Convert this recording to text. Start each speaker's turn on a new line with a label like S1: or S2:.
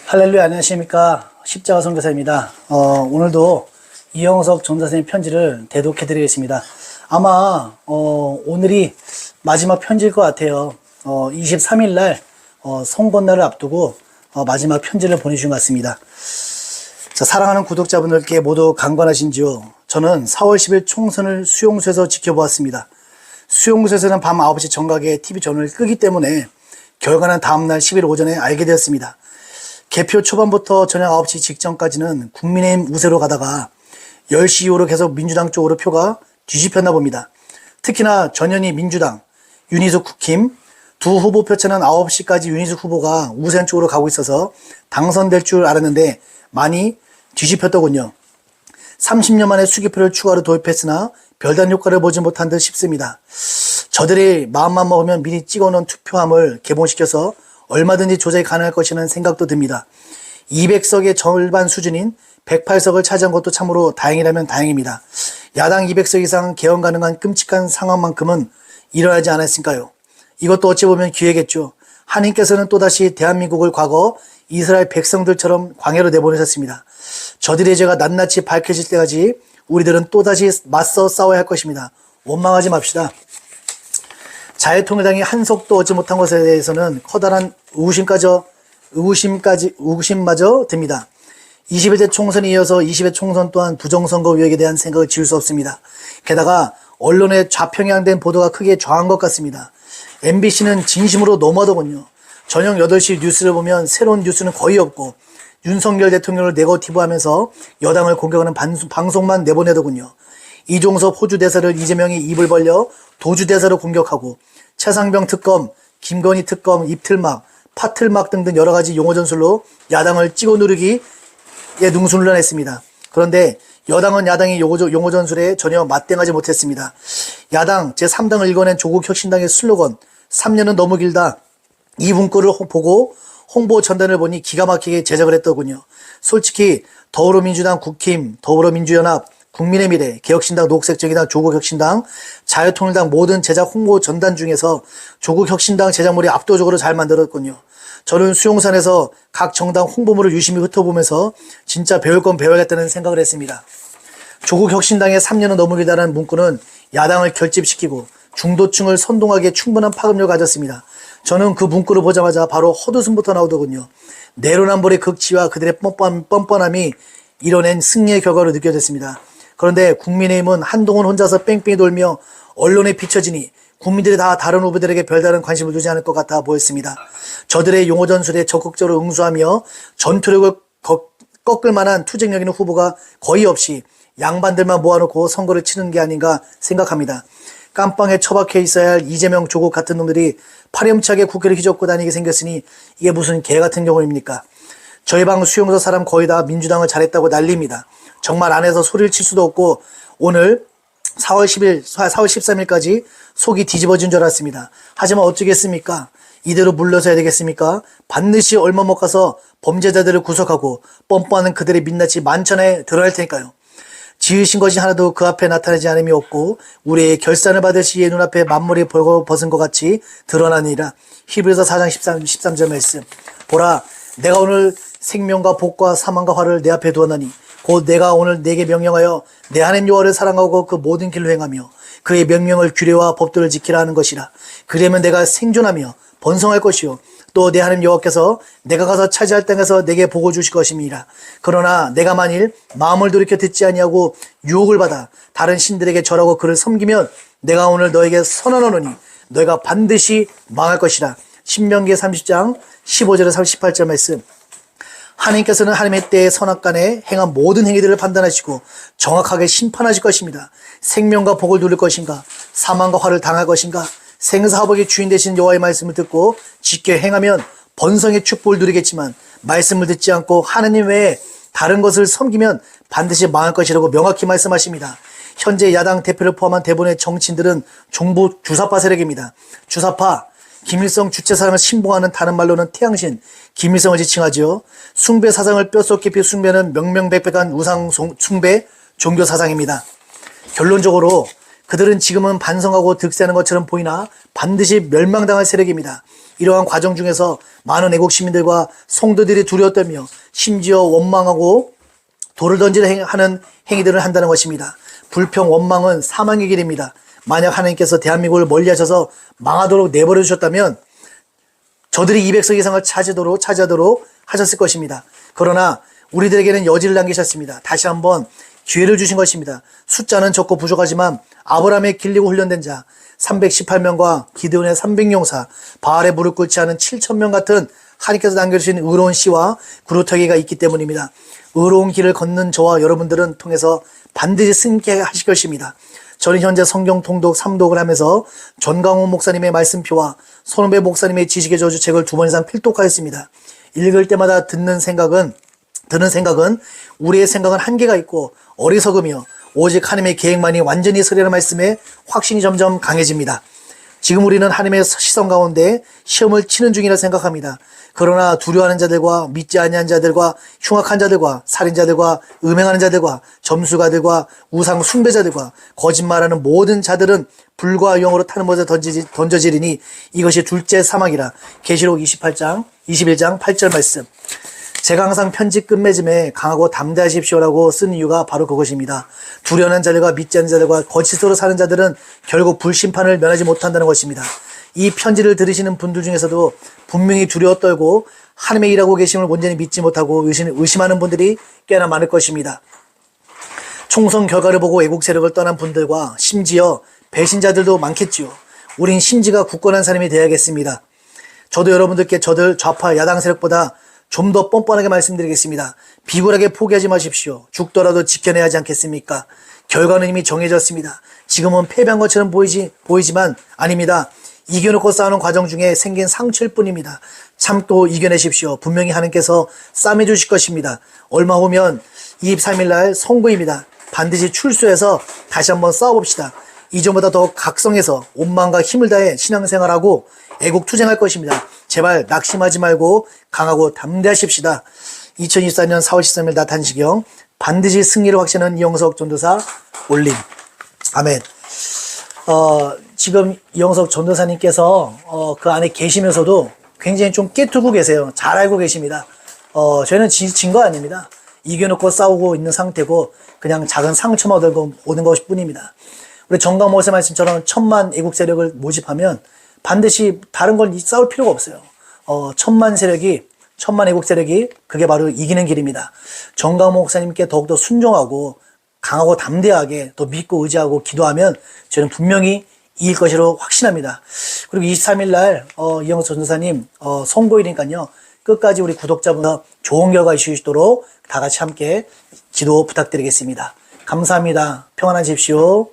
S1: 할렐루야, 안녕하십니까. 십자가 선교사입니다. 오늘도 이영석 전사선생님 편지를 대독해 드리겠습니다. 아마 오늘이 마지막 편지일 것 같아요. 23일 날 성건날을 앞두고 마지막 편지를 보내주신 것 같습니다. 자, 사랑하는 구독자분들께 모두 강건하신지요. 저는 4월 10일 총선을 수용소에서 지켜보았습니다. 수용소에서는 밤 9시 정각에 TV 전원을 끄기 때문에 결과는 다음날 10일 오전에 알게 되었습니다. 개표 초반부터 저녁 9시 직전까지는 국민의힘 우세로 가다가 10시 이후로 계속 민주당 쪽으로 표가 뒤집혔나 봅니다. 특히나 전현희 민주당, 윤희숙 국힘 두 후보 표차는 9시까지 윤희숙 후보가 우세한 쪽으로 가고 있어서 당선될 줄 알았는데 많이 뒤집혔더군요. 30년 만에 수기표를 추가로 도입했으나 별다른 효과를 보지 못한 듯 싶습니다. 저들이 마음만 먹으면 미리 찍어놓은 투표함을 개봉시켜서 얼마든지 조작이 가능할 것이라는 생각도 듭니다. 200석의 절반 수준인 108석을 차지한 것도 참으로 다행이라면 다행입니다. 야당 200석 이상 개헌 가능한 끔찍한 상황만큼은 일어나지 않았을까요? 이것도 어찌 보면 기회겠죠. 하나님께서는 또다시 대한민국을 과거 이스라엘 백성들처럼 광야로 내보내셨습니다. 저들의 죄가 낱낱이 밝혀질 때까지 우리들은 또다시 맞서 싸워야 할 것입니다. 원망하지 맙시다. 자유통일당이 한석도 얻지 못한 것에 대해서는 커다란 의구심마저 듭니다. 21대 총선에 이어서 20회 총선 또한 부정선거 의혹에 대한 생각을 지울 수 없습니다. 게다가 언론의 좌평양된 보도가 크게 저한 것 같습니다. MBC는 진심으로 너무하더군요. 저녁 8시 뉴스를 보면 새로운 뉴스는 거의 없고 윤석열 대통령을 네거티브하면서 여당을 공격하는 방송만 내보내더군요. 이종섭 호주 대사를 이재명이 입을 벌려 도주 대사로 공격하고 최상병 특검, 김건희 특검, 입틀막, 파틀막 등등 여러 가지 용어 전술로 야당을 찍어 누르기에 능수능란했습니다. 그런데 여당은 야당의 용어 전술에 전혀 맞대응하지 못했습니다. 야당 제3당을 읽어낸 조국혁신당의 슬로건 3년은 너무 길다. 이 문구를 보고 홍보 전단을 보니 기가 막히게 제작을 했더군요. 솔직히 더불어민주당, 국힘, 더불어민주연합, 국민의 미래, 개혁신당, 녹색정의당, 조국혁신당, 자유통일당 모든 제작 홍보 전단 중에서 조국혁신당 제작물이 압도적으로 잘 만들었군요. 저는 수용산에서 각 정당 홍보물을 유심히 훑어보면서 진짜 배울 건 배워야겠다는 생각을 했습니다. 조국혁신당의 3년은 너무 길다는 문구는 야당을 결집시키고 중도층을 선동하기에 충분한 파급력을 가졌습니다. 저는 그 문구를 보자마자 바로 헛웃음부터 나오더군요. 내로남불의 극치와 그들의 뻔뻔함이 이뤄낸 승리의 결과로 느껴졌습니다. 그런데 국민의힘은 한동훈 혼자서 뺑뺑이 돌며 언론에 비춰지니 국민들이 다 다른 후보들에게 별다른 관심을 두지 않을 것 같아 보였습니다. 저들의 용어 전술에 적극적으로 응수하며 전투력을 꺾을 만한 투쟁력 있는 후보가 거의 없이 양반들만 모아놓고 선거를 치는 게 아닌가 생각합니다. 깜빵에 처박혀 있어야 할 이재명, 조국 같은 놈들이 파렴치하게 국회를 휘젓고 다니게 생겼으니 이게 무슨 개 같은 경우입니까? 저희 방 수용소 사람 거의 다 민주당을 잘했다고 난립니다. 정말 안에서 소리를 칠 수도 없고 오늘 4월 13일까지 속이 뒤집어진 줄 알았습니다. 하지만 어쩌겠습니까? 이대로 물러서야 되겠습니까? 반드시 얼마 못 가서 범죄자들을 구속하고 뻔뻔한 그들의 민낯이 만천하에 드러날 테니까요. 지으신 것이 하나도 그 앞에 나타나지 않음이 없고 우리의 결산을 받을 시에 눈앞에 만물이 벌거벗은 것 같이 드러나니라. 히브리서 4장 13절 말씀. 보라, 내가 오늘 생명과 복과 사망과 화를 내 앞에 두었나니 곧 내가 오늘 내게 명령하여 내 하나님 여호와를 사랑하고 그 모든 길로 행하며 그의 명령을 규례와 법도를 지키라 하는 것이라. 그러면 내가 생존하며 번성할 것이요 또 내 하나님 여호와께서 내가 가서 차지할 땅에서 내게 복을 주실 것임이라. 그러나 내가 만일 마음을 돌이켜 듣지 아니하고 유혹을 받아 다른 신들에게 절하고 그를 섬기면 내가 오늘 너에게 선언하노니 너희가 반드시 망할 것이라. 신명기 30장 15절에서 38절 말씀. 하나님께서는 하나님의 때에 선악간에 행한 모든 행위들을 판단하시고 정확하게 심판하실 것입니다. 생명과 복을 누릴 것인가, 사망과 화를 당할 것인가. 생사화복의 주인 되신 여호와의 말씀을 듣고 지켜 행하면 번성의 축복을 누리겠지만 말씀을 듣지 않고 하나님 외에 다른 것을 섬기면 반드시 망할 것이라고 명확히 말씀하십니다. 현재 야당 대표를 포함한 대부분의 정치인들은 정부 주사파 세력입니다. 주사파, 김일성 주체사상을 신봉하는 다른 말로는 태양신, 김일성을 지칭하지요. 숭배 사상을 뼛속 깊이 숭배하는 명명백백한 우상 숭배 종교 사상입니다. 결론적으로 그들은 지금은 반성하고 득세하는 것처럼 보이나 반드시 멸망당할 세력입니다. 이러한 과정 중에서 많은 애국 시민들과 성도들이 두려웠다며 심지어 원망하고 돌을 던지려 하는 행위들을 한다는 것입니다. 불평, 원망은 사망의 길입니다. 만약 하나님께서 대한민국을 멀리하셔서 망하도록 내버려 주셨다면 저들이 200석 이상을 차지하도록 하셨을 것입니다. 그러나 우리들에게는 여지를 남기셨습니다. 다시 한번 기회를 주신 것입니다. 숫자는 적고 부족하지만 아브라함의 길리고 훈련된 자 318명과 기드온의 300용사, 바알에 무릎 꿇지 않은 7,000명 같은 하나님께서 남겨주신 의로운 씨와 그루터기가 있기 때문입니다. 의로운 길을 걷는 저와 여러분들은 통해서 반드시 승리케 하실 것입니다. 저는 현재 성경 통독 3독을 하면서 전강호 목사님의 말씀표와 손은배 목사님의 지식의 저주 책을 2번 이상 필독하였습니다. 읽을 때마다 드는 생각은 우리의 생각은 한계가 있고 어리석으며 오직 하나님의 계획만이 완전히 서리라는 말씀에 확신이 점점 강해집니다. 지금 우리는 하나님의 시선 가운데 시험을 치는 중이라 생각합니다. 그러나 두려워하는 자들과 믿지 아니한 자들과 흉악한 자들과 살인자들과 음행하는 자들과 점수가들과 우상 숭배자들과 거짓말하는 모든 자들은 불과 영으로 타는 못에 던져지리니 이것이 둘째 사망이라. 계시록 21장 8절 말씀. 제가 항상 편지 끝맺음에 강하고 담대하십시오라고 쓴 이유가 바로 그것입니다. 두려워하는 자들과 믿지 않는 자들과 거짓으로 사는 자들은 결국 불심판을 면하지 못한다는 것입니다. 이 편지를 들으시는 분들 중에서도 분명히 두려워 떨고 하나님의 일하고 계심을 온전히 믿지 못하고 의심하는 분들이 꽤나 많을 것입니다. 총선 결과를 보고 애국 세력을 떠난 분들과 심지어 배신자들도 많겠지요. 우린 심지가 굳건한 사람이 되어야겠습니다. 저도 여러분들께 저들 좌파 야당 세력보다 좀 더 뻔뻔하게 말씀드리겠습니다. 비굴하게 포기하지 마십시오. 죽더라도 지켜내야 하지 않겠습니까? 결과는 이미 정해졌습니다. 지금은 패배한 것처럼 보이지만 아닙니다. 이겨놓고 싸우는 과정 중에 생긴 상처일 뿐입니다. 참고 이겨내십시오. 분명히 하나님께서 싸매 주실 것입니다. 얼마 후면 23일 날 선거입니다. 반드시 출소해서 다시 한번 싸워봅시다. 이전보다 더 각성해서 온 마음과 힘을 다해 신앙생활하고 애국 투쟁할 것입니다. 제발 낙심하지 말고 강하고 담대하십시다. 2024년 4월 13일 나탄시경 반드시 승리를 확신하는 이영석 전도사 올림. 아멘. 지금 이영석 전도사님께서 그 안에 계시면서도 굉장히 좀 깨투고 계세요. 잘 알고 계십니다. 저희는 진 거 아닙니다. 이겨놓고 싸우고 있는 상태고 그냥 작은 상처만 얻고 오는 것일 뿐입니다. 우리 정강 목사 말씀처럼 1000만 애국 세력을 모집하면 반드시 다른 걸 싸울 필요가 없어요. 1000만 애국 세력이 그게 바로 이기는 길입니다. 정강 목사님께 더욱더 순종하고 강하고 담대하게 또 믿고 의지하고 기도하면 저는 분명히 이길 것이라고 확신합니다. 그리고 23일 날 이영석 전도사님 선고일이니까요. 끝까지 우리 구독자분들 좋은 결과 이루시도록 다 같이 함께 기도 부탁드리겠습니다. 감사합니다. 평안하십시오.